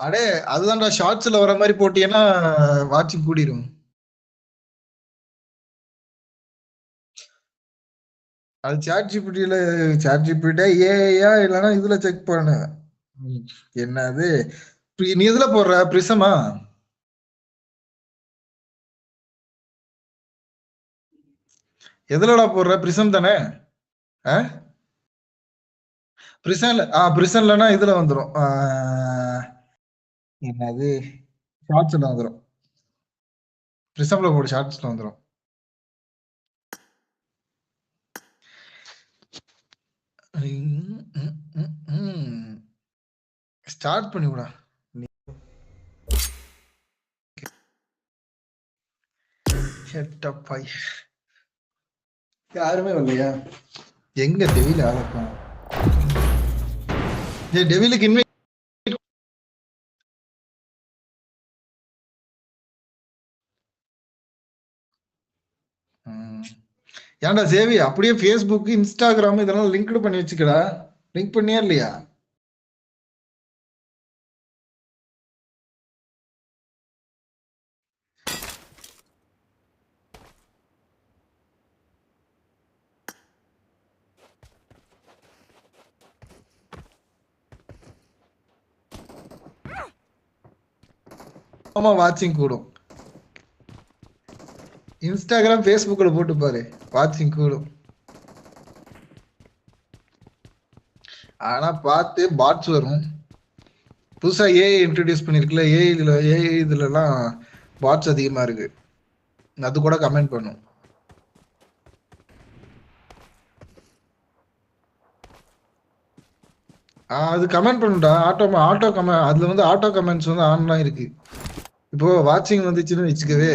அடே அதுதான்டா ஷார்ட்ஸ்ல வர மாதிரி போட்டீங்கன்னா வாட்சிங் கூடிரும். அது சாட் ஜிபிடி ஏஐயா இல்லைன்னா இதுல செக் பண்ணு. என்னது நீ இதுல போடுற பிரிசமா? எதுலடா போடுற? பிரிசம் தானே? பிரிசன்லனா இதுல வந்துரும். என்னது ஷார்ட்ஸ்ல வந்துரும். பிரிசம்ல போடு, ஷார்ட்ஸ்ல வந்துரும். ஸ்டார்ட் பண்ணி விடா. யாருமே வரலையா? எங்க டெவில ஆளப்போம்? டெவிலுக்கு இன்வைட். ஏன்டா சேவி அப்படியே ஃபேஸ்புக் இன்ஸ்டாகிராம் இதெல்லாம் லிங்க்டு பண்ணி வச்சுக்கடா. லிங்க் பண்ணியா இல்லையா? ஆமா, வாட்சிங் கூடும். இன்ஸ்டாகிராம் ஃபேஸ்புக்ல போட்டு பாரு, வாட்சிங் கூடும். ஆனா பார்த்து பாட்ஸ் வரும். புதுசா ஏஐ இன்ட்ரடியூஸ் பண்ணிருக்குல்ல, ஏஐ இதுலலாம் பாட்ஸ் அதிகமா இருக்கு. அது கூட கமெண்ட் பண்ணும். அது கமெண்ட் பண்ணுடா. ஆட்டோ கமெண்ட் அதுல வந்து ஆட்டோ கமெண்ட்ஸ் வந்து ஆன்லாம் இருக்கு. இப்போ வாட்சிங் வந்துச்சுன்னு வச்சுக்கவே,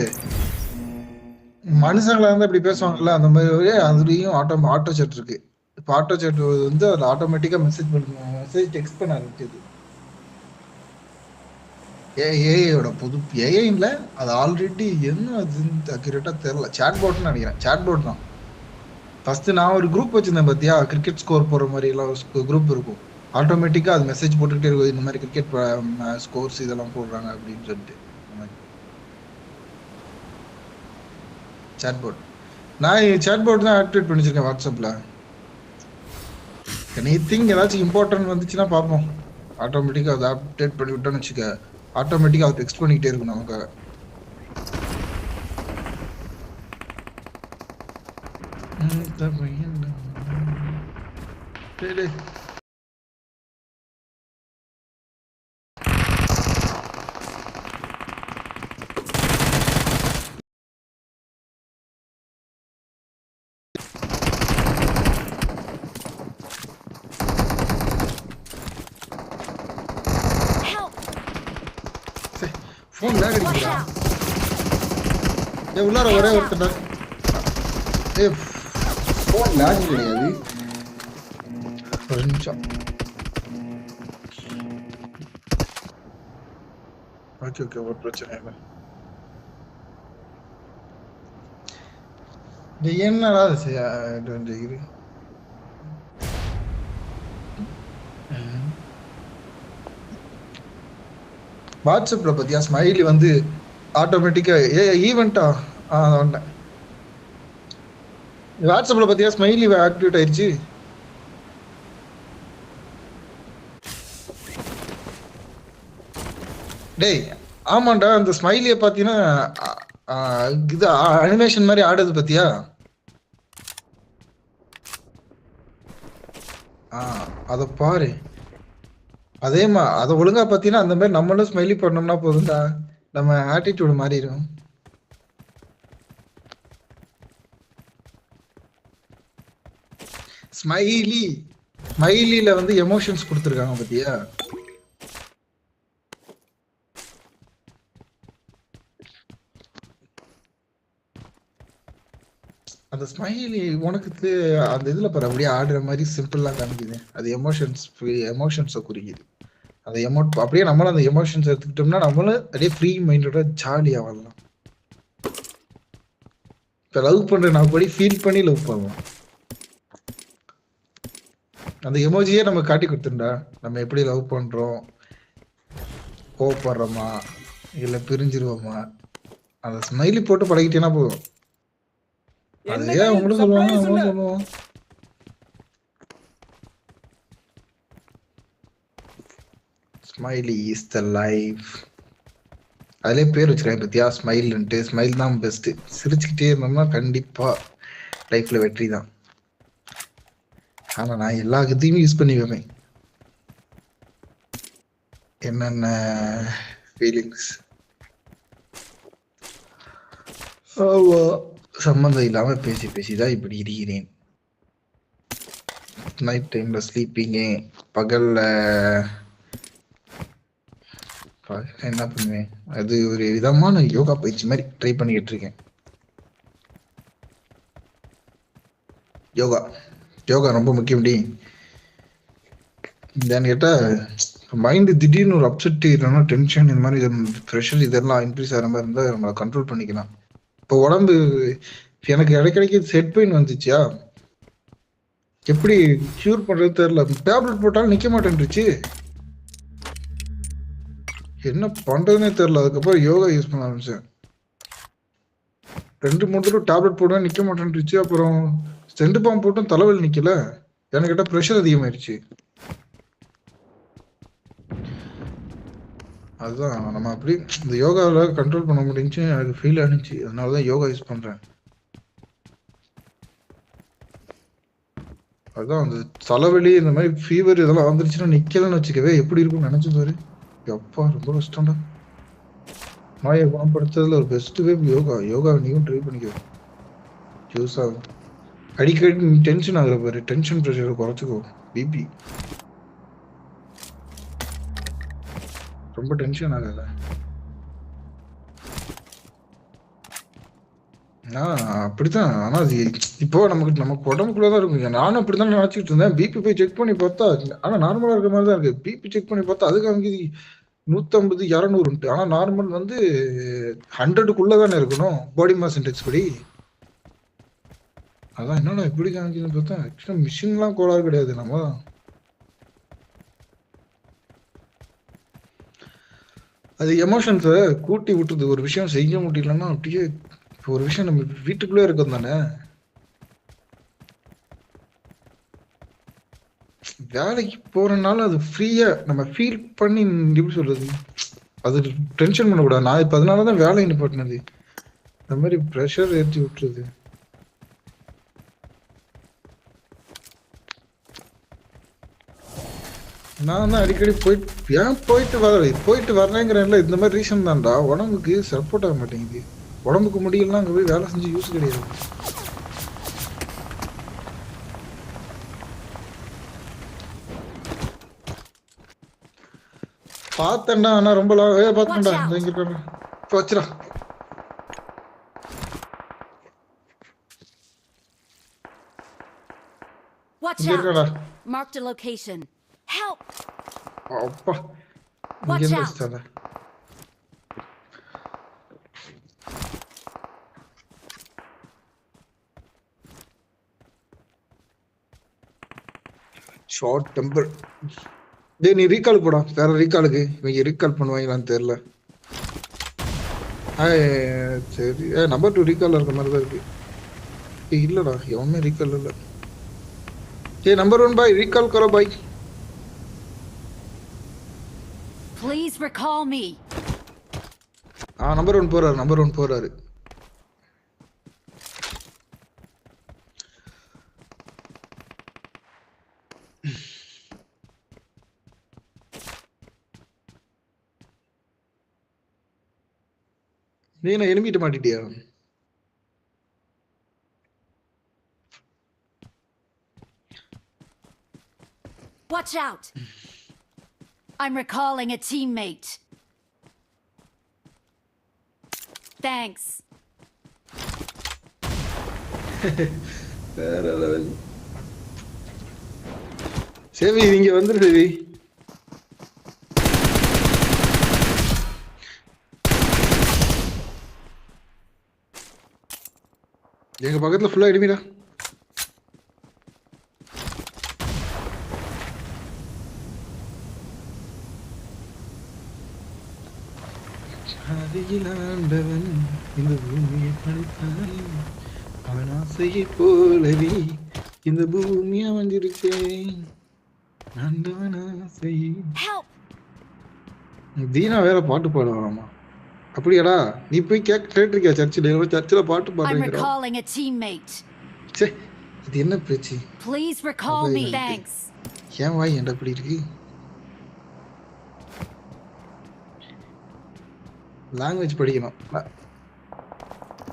மனுஷங்களா இருந்தா இப்படி பேசுவாங்கல்ல, அந்த மாதிரி அதுலயும் ஆட்டோ சேட் இருக்கு. இப்போ ஆட்டோ சேட் வந்து அது ஆட்டோமேட்டிக்கா மெசேஜ் டெக்ஸ்ட் பண்ண ஆரம்பிக்குது. ஏஐயோட புது ஏஐ இல்ல, அது ஆல்ரெடி என்ன அது அக்யூரேட்டா தெரியல. சாட்பாட்னு நினைக்கிறேன். சாட்பாட் தான். ஃபர்ஸ்ட் நான் ஒரு குரூப் வச்சிருந்தேன் பாத்தியா, கிரிக்கெட் ஸ்கோர் போற மாதிரி எல்லாம் குரூப் இருக்கும். ஆட்டோமேட்டிக்கா அது மெசேஜ் போட்டுக்கிட்டே இருக்கும், இந்த மாதிரி கிரிக்கெட் ஸ்கோர்ஸ் இதெல்லாம் போடுறாங்க அப்படின்னு சொல்லிட்டு. சாட்பாட் நான் சாட்பாட் தான் ஆக்டிவேட் பண்ணி வச்சிருக்கேன் வாட்ஸ்அப்ல. எனிதிங் ஏதாச்சும் இம்பார்ட்டன்ட் வந்துச்சுன்னா பார்ப்போம். ஆட்டோமேட்டிக்கா அதை அப்டேட் பண்ணி விட்டோம்னு வச்சுக்க, ஆட்டோமேட்டிக்கா அதை டெக்ஸ்ட் பண்ணிக்கிட்டே இருக்கும் நமக்கு. ஃபோன் லேக் அடிக்குதா? உள்ளார ஒரே ஒருத்தர். ஃபோன் லேக் கிடையாது, ஒரு நிமிஷம். ஓகே ஓகே, ஒரு பிரச்சனை இல்லை. என்னடா இது? வாட்ஸ்அப்ல பத்தியா ஸ்மைலி வந்து ஆட்டோமேட்டிக்கா ஈவெண்டா வந்தேன். வாட்ஸ்அப்ல பத்தியா ஸ்மைலி ஆக்டிவேட் ஆயிடுச்சு. டேய் ஆமாண்டா, அந்த ஸ்மைலிய பாத்தீங்கன்னா இது அனிமேஷன் மாதிரி ஆடுது பத்தியா? அத பாரு. அதேமா அதை ஒழுங்கா பாத்தீங்கன்னா அந்த மாதிரி நம்மளும் ஸ்மைலி பண்ணோம்னா போதும்டா, நம்ம ஆட்டிடியூட் மாறிடும். ஸ்மைலில வந்து எமோஷன்ஸ் கொடுத்துருக்காங்க பத்தியா? அந்த ஸ்மைலி உனக்கு அந்த இதுல பாரு, அப்படியே ஆடுற மாதிரி சிம்பிளா காமிக்குது. அது எமோஷன்ஸை குறிக்குது. அந்த அப்படியே நம்மளும் அந்த எமோஷன்ஸ் எடுத்துக்கிட்டோம்னா நம்மளும் அப்படியே ஃப்ரீ மைண்டோட ஜாலியா வரலாம். இப்ப லவ் பண்ற நான் படி ஃபீல் பண்ணி லவ் பண்ணுவோம். அந்த எமோஜியே நம்ம காட்டி கொடுத்துருந்தா நம்ம எப்படி லவ் பண்றோம். கோவப்படுறோமா இல்ல பிரிஞ்சிருவோமா அந்த ஸ்மைலி போட்டு பழகிட்டேன்னா போதும். அது என்ன ஏன் கையில் அவங்களும் சொல்லுவாங்க சர்ப்ரைஸ் இல்ல. நம்மளும் சொல்லுவோம். Smiley is the life. அதுலயே பேர் வச்சிருக்கேன் பத்தியா, ஸ்மைல்ன்ட்டு. ஸ்மைல் தான் பெஸ்ட். சிரிச்சுக்கிட்டே இருந்தோம்னா கண்டிப்பா லைஃப்ல வெற்றி தான். ஆனா நான் எல்லா கத்தையுமே யூஸ் பண்ணி வைப்பேன். என்னென்ன ஃபீலிங்ஸ் சம்மந்தம் இல்லாம பேசி பேசிதான் இப்படி இருக்கிறேன். நைட் டைம்ல ஸ்லீப்பிங்கு, பகல்ல என்ன பண்ணுவேன், அது ஒரு விதமான யோகா பயிற்சி மாதிரி ட்ரை பண்ணிக்கிட்டு இருக்கேன். யோகா யோகா ரொம்ப முக்கியம். ஏன்னு கேட்டா மைண்டு திடீர்னு ஒரு அப்செட் இல்லைன்னா டென்ஷன் இந்த மாதிரி ப்ரெஷர் இதெல்லாம் இன்க்ரீஸ் ஆகிற மாதிரி இருந்தால் நம்மளை கண்ட்ரோல் பண்ணிக்கலாம். இப்போ உடம்பு எனக்கு இடைக்கிடைக்கு செட் பெயின் வந்துச்சியா, எப்படி க்யூர் பண்றது தெரியல. டேப்லெட் போட்டாலும் நிக்க மாட்டேன்ருச்சு, என்ன பண்றதுன்னே தெரியல. அதுக்கப்புறம் யோகா யூஸ் பண்ண ஆரம்பிச்சேன். 2-3 தடவை டேப்லெட் போட நிக்க மாட்டேன்ருச்சு. அப்புறம் ஸ்டெண்ட் பாம்பு போட்டும் தலைவலி நிக்கல. எனக்கு கேட்டா ப்ரெஷர் அதிகமாயிருச்சு. அதுதான் நம்ம அப்படி இந்த யோகாவில் கண்ட்ரோல் பண்ண முடிஞ்சு எனக்கு ஃபீல் ஆனிச்சு. அதனாலதான் யோகா யூஸ் பண்றேன். அதுதான் அந்த தலைவலி இந்த மாதிரி ஃபீவர் இதெல்லாம் வந்துருச்சுன்னா நிக்கலன்னு வச்சுக்கவே எப்படி இருக்கும்னு நினைச்சு பாரு. எப்பா ரொம்ப கஷ்டம்டா. நோயை குணப்படுத்துறதுல ஒரு பெஸ்ட் வே யோகா. யோகா நீயும் ட்ரை பண்ணிக்கோ, யூஸ் ஆகும். அடிக்கடி நீ டென்ஷன் ஆகுற பாரு, டென்ஷன் ப்ரெஷரை குறைச்சிக்கோ. பிபி ரொம்ப டென்ஷன் ஆகல. அப்படித்தான். ஆனா அது இப்போ நமக்கு உடம்புக்குள்ளதான் இருக்குங்க. நானும் அப்படித்தான் நினைச்சிட்டு இருந்தேன். பிபி போய் செக் பண்ணி பார்த்தா ஆனா நார்மலா இருக்கிற மாதிரி தான் இருக்கு. பிபி செக் பண்ணி பார்த்தா அதுக்கு அவங்க 150 200. ஆனா நார்மல் வந்து 100க்குள்ள தானே இருக்கணும் பாடி மாஸ் இண்டெக்ஸ் படி. அதான் என்னடா எப்படி காமிக்குதுன்னு பார்த்தா ஆக்சுவலா மிஷின்லாம் கோளாறு கிடையாது. நம்ம அது எமோஷன்ஸை கூட்டி விட்டுருது. ஒரு விஷயம் செய்ய முடியலன்னா அப்படியே ஒரு விஷயம் நம்ம வீட்டுக்குள்ளே இருக்கும் தானே. வேலைக்கு போறனால அது ஃப்ரீயா நம்ம ஃபீல் பண்ணி எப்படி சொல்றது, அது டென்ஷன் பண்ணக்கூடாது. நான் இப்ப அதனாலதான் வேலையை நிப்பாட்டினது. இந்த மாதிரி ப்ரெஷர் ஏற்றி விட்டுருது. நான் தான் அடிக்கடி போயிட்டு வரேங்கிறேன்ல. இந்த மாதிரி ரீசன் தான்டா. உடம்புக்கு சப்போர்ட் ஆக மாட்டேங்குது. உடம்புக்கு முடியலன்னா அங்க போய் வேலை செஞ்சு யூஸ் கிடையாது. பார்த்தேன்டா, ஆனா ரொம்ப பார்த்தேன்டா. இப்போ வச்சுடா. Watch out! Marked a location. Help! அப்பா Watch இங்க out! இருந்து ஷார்ட் டெம்பர். டேய் நீ ரீகால் போடா. வேற ரீகாலுக்கு இவங்க ரீகால் பண்ணுவாங்களான்னு தெரியல. சரி நம்பர் 2 ரீகால் இருக்க மாதிரி தான் இருக்கு. இல்லடா எவனுமே ரீகால் இல்ல. ஏ நம்பர் 1 பாய் ரீகால் करो பாய். Please recall me. நம்பர் 1 போறாரு. நீ என்ன எனிமிட்ட மாட்டிட்டியா? Watch out! I'm recalling a teammate. Thanks. வேற லெவல். சேவி இங்க வந்துரு சேவி. எங்க பக்கத்துல ஃபுல்லா எனிமிடா. ஆதியில் ஆண்டவன் இந்த பூமியை படைத்தான். அவன் ஆசையை போலவே இந்த பூமி அமைஞ்சிருச்சே. ஆண்டவன் ஆசை. Help! தீனா வேற பாட்டு பாடுவாராமா. அப்படியாடா? நீ போய் கேட்டிருக்கியா சர்ச்சில் பாட்டு I'm பாடுறீங்கிறா? recalling a teammate. சே, இது என்ன பேச்சு? Please recall அப்ப me. இது- Thanks. ஏன் வாய் ஏன்டா இப்படி இருக்கு? லாங்குவேஜ் படிக்கணும்.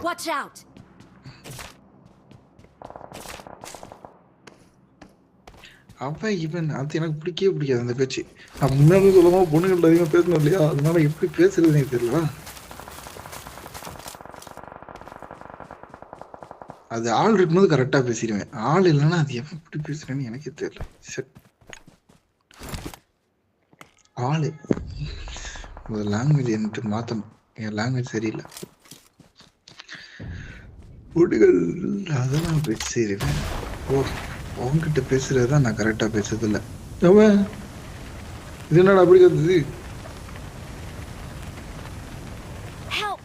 Watch out! அவன் இவன் அது எனக்கு பிடிக்கவே பிடிக்காது அந்த பேச்சு. நான் முன்னாடி சொல்லமா பொண்ணுங்கள்ட்ட அதிகமாக பேசணும் இல்லையா, அதனால எப்படி பேசுறதுன்னு எனக்கு தெரியல. அது ஆள் இருக்கும்போது கரெக்டா பேசிடுவேன், ஆள் இல்லைன்னா அது எப்ப எப்படி பேசுறேன்னு எனக்கே தெரியல. சரி, ஆளு லாங்குவேஜ் எனக்கு மாத்தணும், என் லாங்குவேஜ் சரியில்லை. பொண்ணுகள் அதெல்லாம் பேசிடுவேன். ஓ, உங்ககிட்ட பேசுறதுதான் நான் கரெக்டா பேசுறது இல்லை. அவன் இது என்னடா அப்படி கத்துது? Help!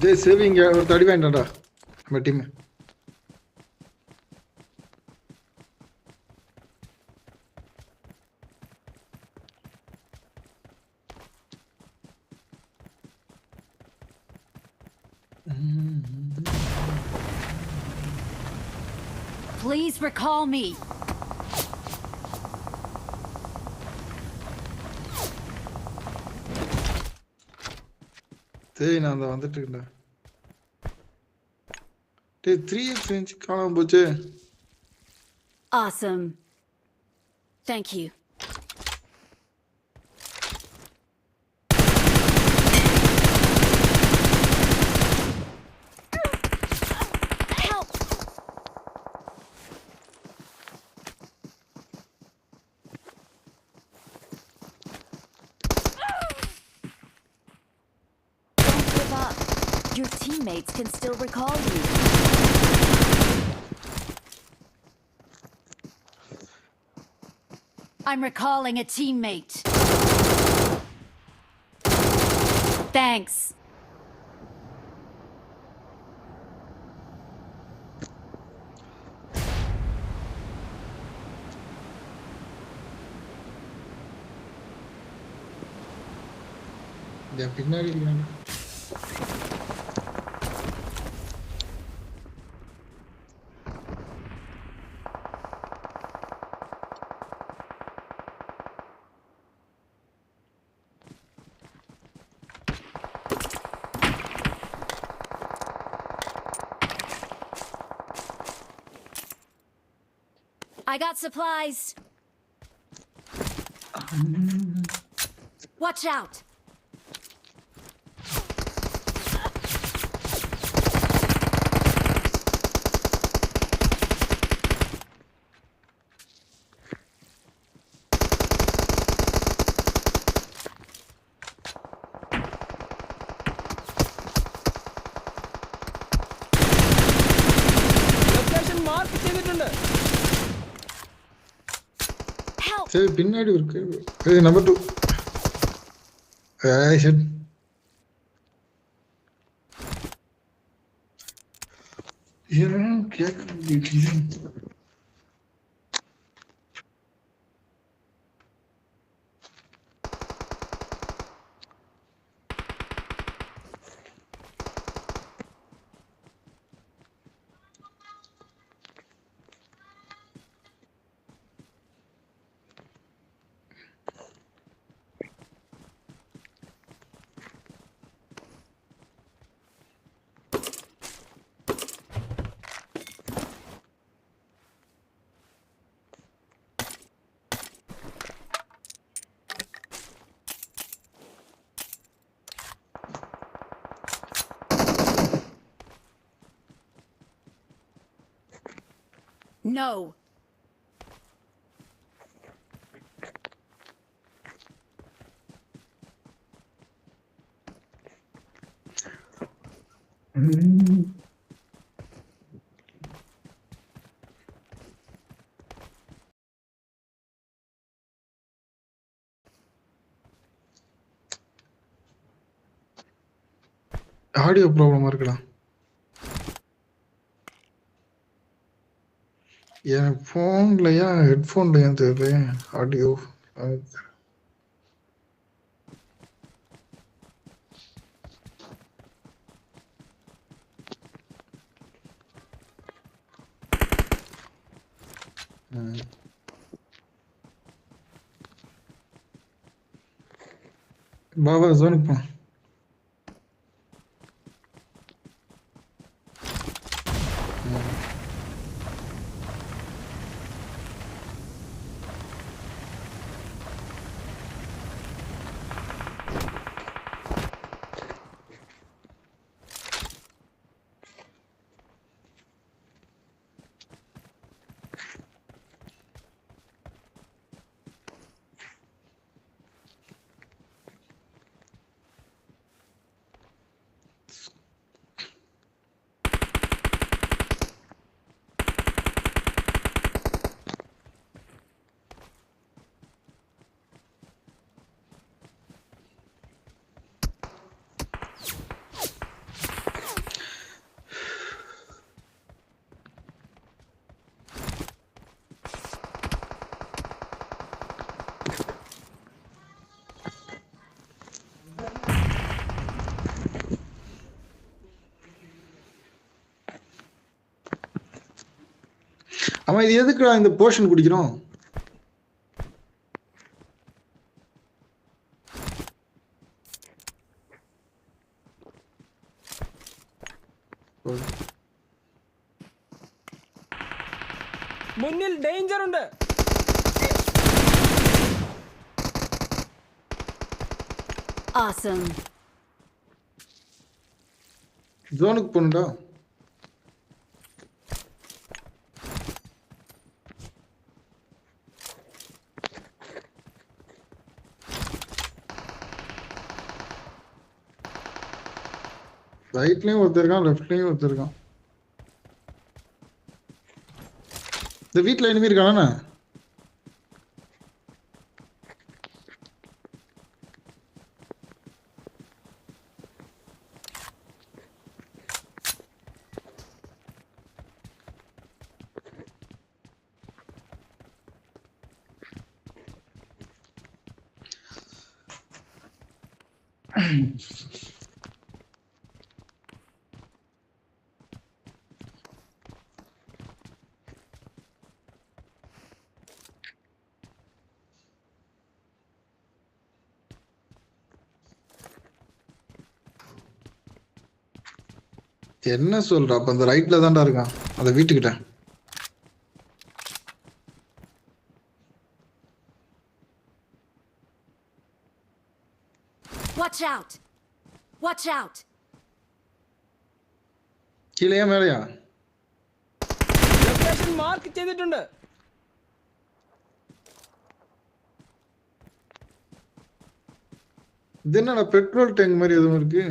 ஜெய் சேவிங்க ஒரு தடி வாங்கிட்டான்டா நம்ம டீம். Please recall me. சரி, நான் அந்த வந்துட்டு இருக்கேன்டா. டேய் 3x காணாம போச்சு. Awesome. Thank you. Help! Don't give up. Your teammates can still recall you. I'm recalling a teammate. Thanks. என் பின்னாடி இருக்காங்க. I got supplies. Watch out. Help! சரி, பின்னாடி இருக்கு. ஏய் நம்பர் 2. ஏய் ஷட். ஏன் கேட்க முடியல? No. ஆடியோ ப்ராப்ளமா இருக்கலாம். என் ஃபோன்லயா ஹெட்ஃபோன்லயா தெரியல ஆடியோ. பாபா ஜோனுக்கு போ. ஆமா, இது எதுக்குடா இந்த போர்ஷன் குடிக்கிறோம்? മുന്നിൽ ഡേഞ്ചർ ഉണ്ട്. Awesome. ஜோனுக்கு போகணும்டா. ரைட்லயும் ஒருத்தர் இருக்கான், லெஃப்ட்லயும் ஒருத்தர் இருக்கான். இந்த வீட்டுல இனிமே இருக்கானா? என்ன சொல்ற? அப்ப அந்த ரைட்ல தான்டா இருக்கான், அந்த வீட்டுக்கிட்ட. Watch out! Watch out! கீழேயா மேலையா? ലൊക്കേഷൻ മാർക്ക് ചെയ്തിട്ടുണ്ട്. இது என்னடா பெட்ரோல் டேங்க் மாதிரி எதுவும் இருக்கு?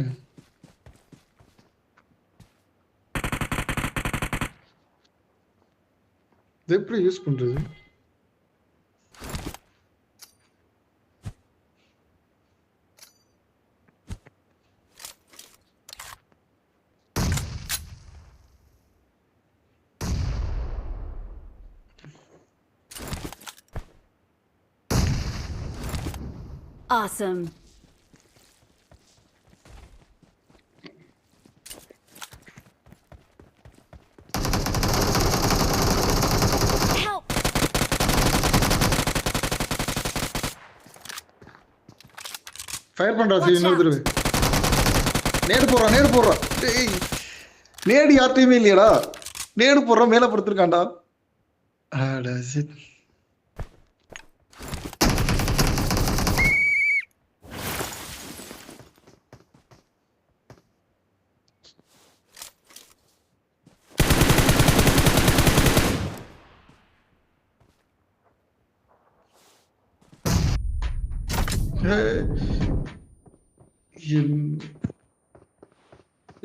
இது எப்படி யூஸ் பண்றது? Awesome. Help! ஃபயர் பண்றா Watch இன்னொரு out. தடவை. நேடு போடுறான். டேய், நேடு யார்ட்டையுமே இல்லையாடா? நேடு போடுறான், மேல படுத்திருக்கான்டா. அட shit.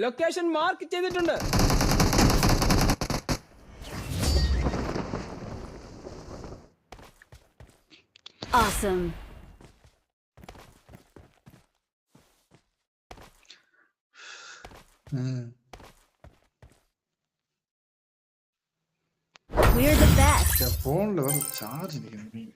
ലൊക്കേഷൻ മാർക്ക് ചെയ്തിട്ടുണ്ട്. Awesome. ம். We're the best. என் போன்ல வேற சார்ஜ் நிக்கிறேன்.